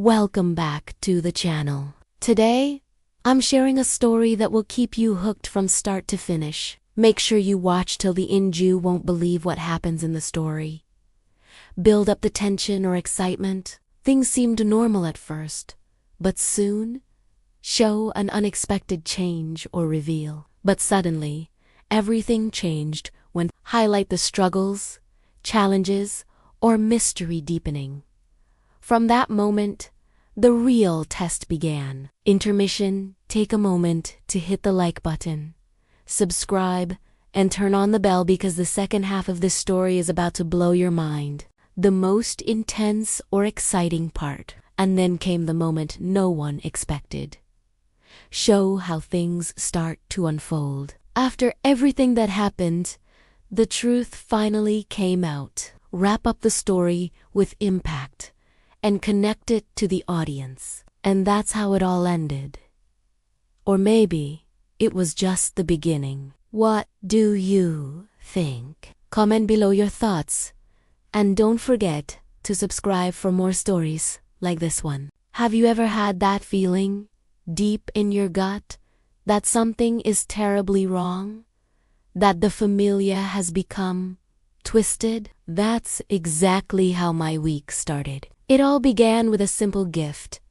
Welcome back to the channel. Today, I'm sharing a story that will keep you hooked from start to finish. Make sure you watch till the end. You won't believe what happens in the story. Build up the tension or excitement. Things seemed normal at first, but soon show an unexpected change or reveal. But suddenly, everything changed when highlight the struggles, challenges, or mystery deepening. From that moment, the real test began. Intermission, take a moment to hit the like button, subscribe, and turn on the bell because the second half of this story is about to blow your mind. The most intense or exciting part. And then came the moment no one expected. Show how things start to unfold. After everything that happened, the truth finally came out. Wrap up the story with impact and connect it to the audience. And that's how it all ended. Or maybe it was just the beginning. What do you think? Comment below your thoughts. And don't forget to subscribe for more stories like this one. Have you ever had that feeling deep in your gut that something is terribly wrong? That the familiar has become twisted? That's exactly how my week started. It all began with a simple gift.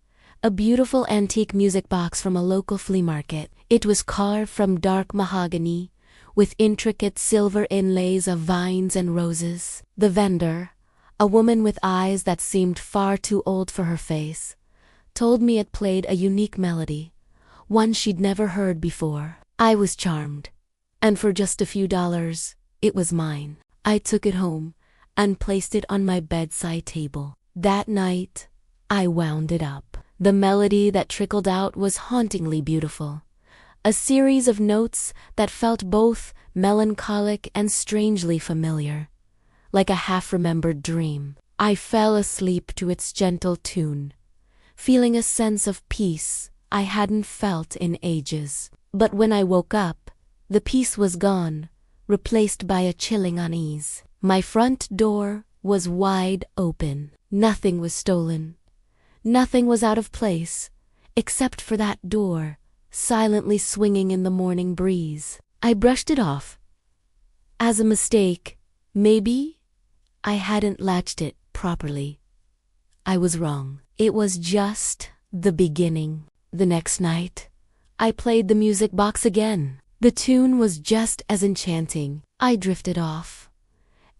A beautiful antique music box from a local flea market. It was carved from dark mahogany, with intricate silver inlays of vines and roses. The vendor, a woman with eyes that seemed far too old for her face, told me it played a unique melody, one she'd never heard before. I was charmed, and for just a few dollars, it was mine. I took it home and placed it on my bedside table. That night, I wound it up. The melody that trickled out was hauntingly beautiful. A series of notes that felt both melancholic and strangely familiar, like a half-remembered dream. I fell asleep to its gentle tune, feeling a sense of peace I hadn't felt in ages. But when I woke up, the peace was gone, replaced by a chilling unease. My front door was wide open. Nothing was stolen. Nothing was out of place, except for that door, silently swinging in the morning breeze. I brushed it off. As a mistake, maybe I hadn't latched it properly. I was wrong. It was just the beginning. The next night, I played the music box again. The tune was just as enchanting. I drifted off.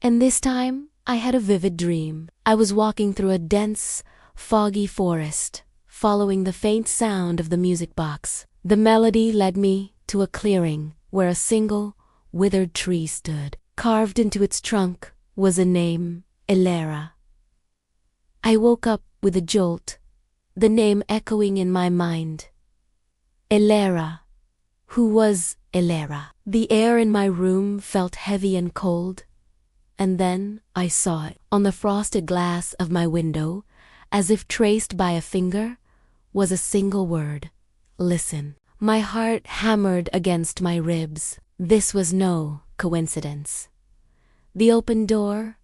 And this time, I had a vivid dream. I was walking through a dense, foggy forest, following the faint sound of the music box. The melody led me to a clearing where a single, withered tree stood. Carved into its trunk was a name, Elera. I woke up with a jolt, the name echoing in my mind. Elera. Who was Elera? The air in my room felt heavy and cold. And then I saw it. On the frosted glass of my window, as if traced by a finger, was a single word. Listen. My heart hammered against my ribs. This was no coincidence. The open door,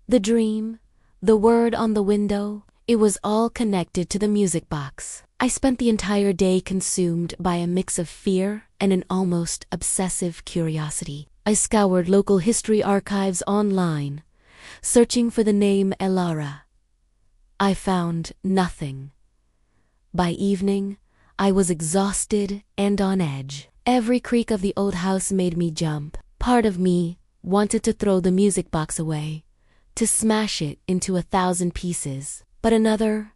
the dream, the word on the window, it was all connected to the music box. I spent the entire day consumed by a mix of fear and an almost obsessive curiosity. I scoured local history archives online, searching for the name Elera. I found nothing. By evening, I was exhausted and on edge. Every creak of the old house made me jump. Part of me wanted to throw the music box away, to smash it into 1,000 pieces. But another,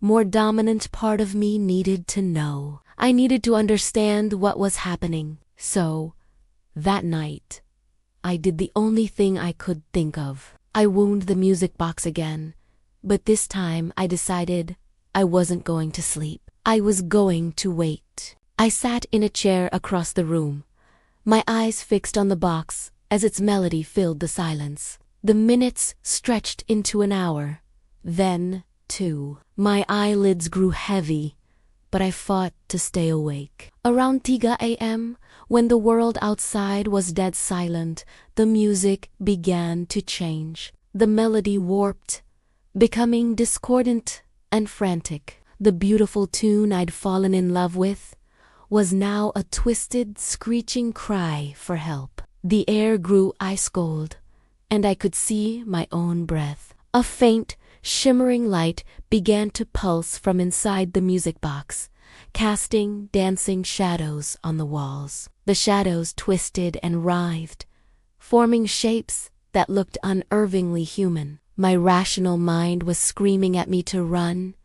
more dominant part of me needed to know. I needed to understand what was happening. So, that night, I did the only thing I could think of. I wound the music box again, but this time I decided I wasn't going to sleep. I was going to wait. I sat in a chair across the room, my eyes fixed on the box as its melody filled the silence. The minutes stretched into an hour, then 2. My eyelids grew heavy, but I fought to stay awake. Around 3 a.m., when the world outside was dead silent, the music began to change. The melody warped, becoming discordant and frantic. The beautiful tune I'd fallen in love with was now a twisted, screeching cry for help. The air grew ice cold, and I could see my own breath. A faint, shimmering light began to pulse from inside the music box, casting dancing shadows on the walls. The shadows twisted and writhed, forming shapes that looked unnervingly human. My rational mind was screaming at me to run,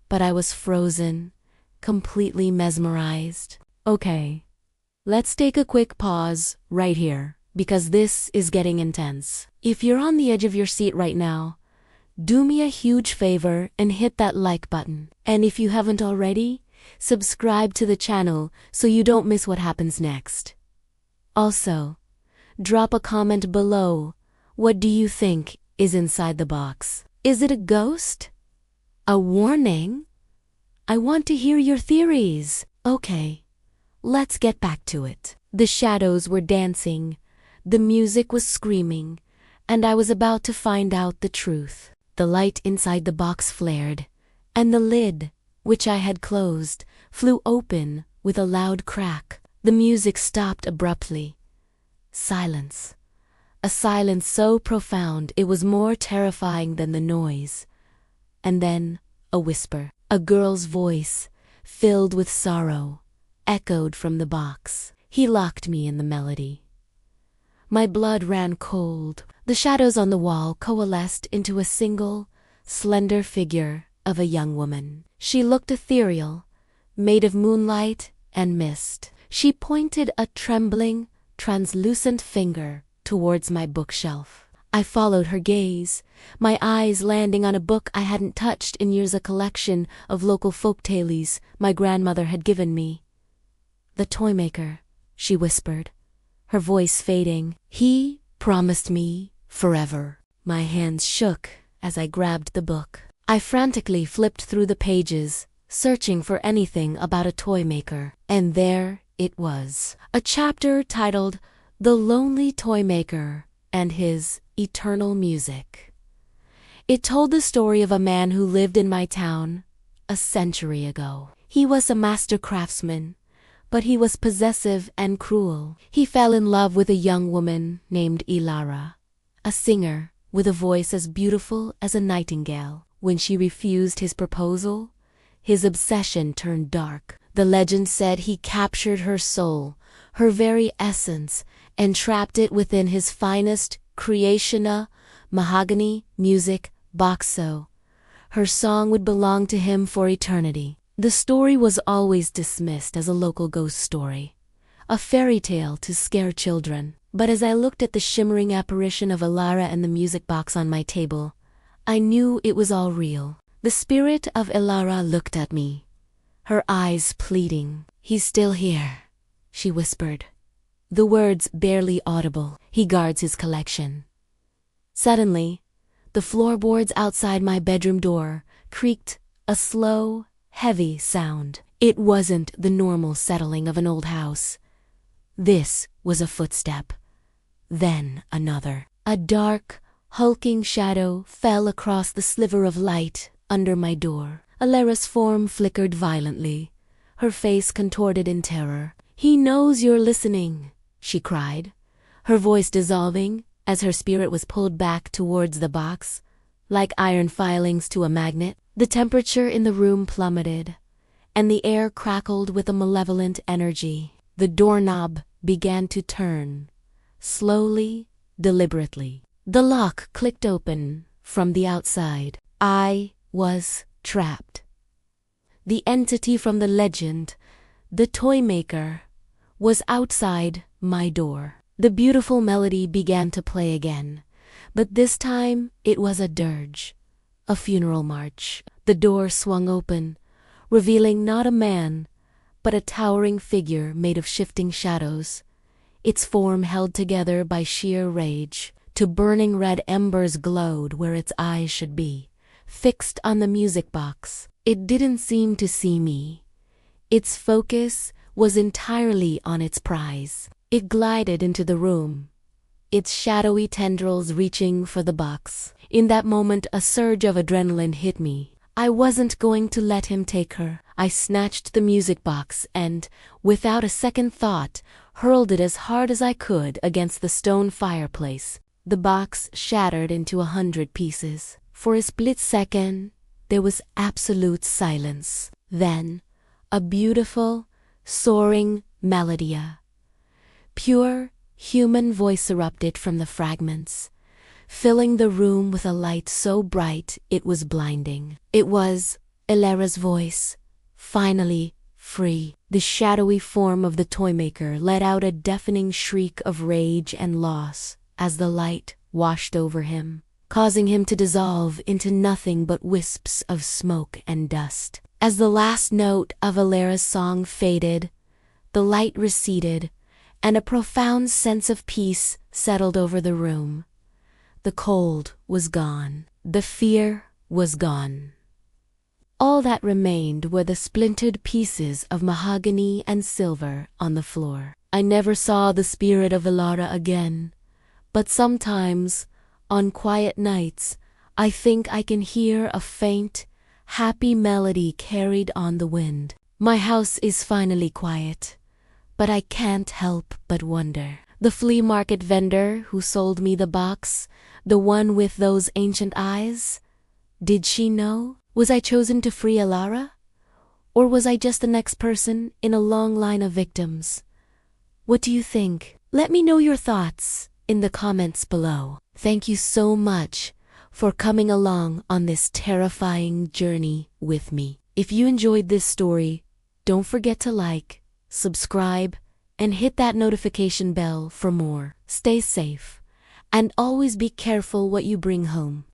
but I was frozen, completely mesmerized. Okay, let's take a quick pause right here, because this is getting intense. If you're on the edge of your seat right now, do me a huge favor and hit that like button. And if you haven't already, subscribe to the channel so you don't miss what happens next. Also, drop a comment below. What do you think is inside the box? Is it a ghost? A warning? I want to hear your theories. Okay, let's get back to it. The shadows were dancing, the music was screaming, and I was about to find out the truth. The light inside the box flared, and the lid, which I had closed, flew open with a loud crack. The music stopped abruptly. Silence. A silence so profound it was more terrifying than the noise. And then a whisper. A girl's voice, filled with sorrow, echoed from the box. He locked me in the melody. My blood ran cold. The shadows on the wall coalesced into a single, slender figure of a young woman. She looked ethereal, made of moonlight and mist. She pointed a trembling, translucent finger towards my bookshelf. I followed her gaze, my eyes landing on a book I hadn't touched in years, a collection of local folktales my grandmother had given me. "The Toymaker," she whispered, her voice fading. "He promised me forever." My hands shook as I grabbed the book. I frantically flipped through the pages, searching for anything about a Toymaker. And there it was. A chapter titled "The Lonely Toymaker and His Eternal Music." It told the story of a man who lived in my town a century ago. He was a master craftsman, but he was possessive and cruel. He fell in love with a young woman named Ilara, a singer with a voice as beautiful as a nightingale. When she refused his proposal, his obsession turned dark. The legend said he captured her soul, her very essence, and trapped it within his finest creation, mahogany music box, so her song would belong to him for eternity. The story was always dismissed as a local ghost story, a fairy tale to scare children. But as I looked at the shimmering apparition of Ilara and the music box on my table, I knew it was all real. The spirit of Ilara looked at me, her eyes pleading. "He's still here," she whispered, the words barely audible. "He guards his collection." Suddenly, the floorboards outside my bedroom door creaked, a slow, heavy sound. It wasn't the normal settling of an old house. This was a footstep. Then another. A dark, hulking shadow fell across the sliver of light under my door. Ilara's form flickered violently, her face contorted in terror. "He knows you're listening," she cried, her voice dissolving as her spirit was pulled back towards the box, like iron filings to a magnet. The temperature in the room plummeted, and the air crackled with a malevolent energy. The doorknob began to turn, slowly, deliberately. The lock clicked open from the outside. I was trapped. The entity from the legend, the Toymaker, was outside my door. The beautiful melody began to play again, but this time it was a dirge, a funeral march. The door swung open, revealing not a man, but a towering figure made of shifting shadows, its form held together by sheer rage. Two burning red embers glowed where its eyes should be, fixed on the music box. It didn't seem to see me. Its focus was entirely on its prize. It glided into the room, its shadowy tendrils reaching for the box. In that moment, a surge of adrenaline hit me. I wasn't going to let him take her. I snatched the music box and, without a second thought, hurled it as hard as I could against the stone fireplace. The box shattered into 100 pieces. For a split second, there was absolute silence. Then, a beautiful, soaring melody, pure, human voice erupted from the fragments, filling the room with a light so bright it was blinding. It was Elara's voice, finally free. The shadowy form of the toymaker let out a deafening shriek of rage and loss as the light washed over him, causing him to dissolve into nothing but wisps of smoke and dust. As the last note of Elara's song faded, the light receded, and a profound sense of peace settled over the room. The cold was gone. The fear was gone. All that remained were the splintered pieces of mahogany and silver on the floor. I never saw the spirit of Elara again, but sometimes, on quiet nights, I think I can hear a faint, happy melody carried on the wind. My house is finally quiet, but I can't help but wonder. The flea market vendor who sold me the box, the one with those ancient eyes, did she know? Was I chosen to free Elara? Or was I just the next person in a long line of victims? What do you think? Let me know your thoughts in the comments below. Thank you so much for coming along on this terrifying journey with me. If you enjoyed this story, don't forget to like, subscribe, and hit that notification bell for more. Stay safe, and always be careful what you bring home.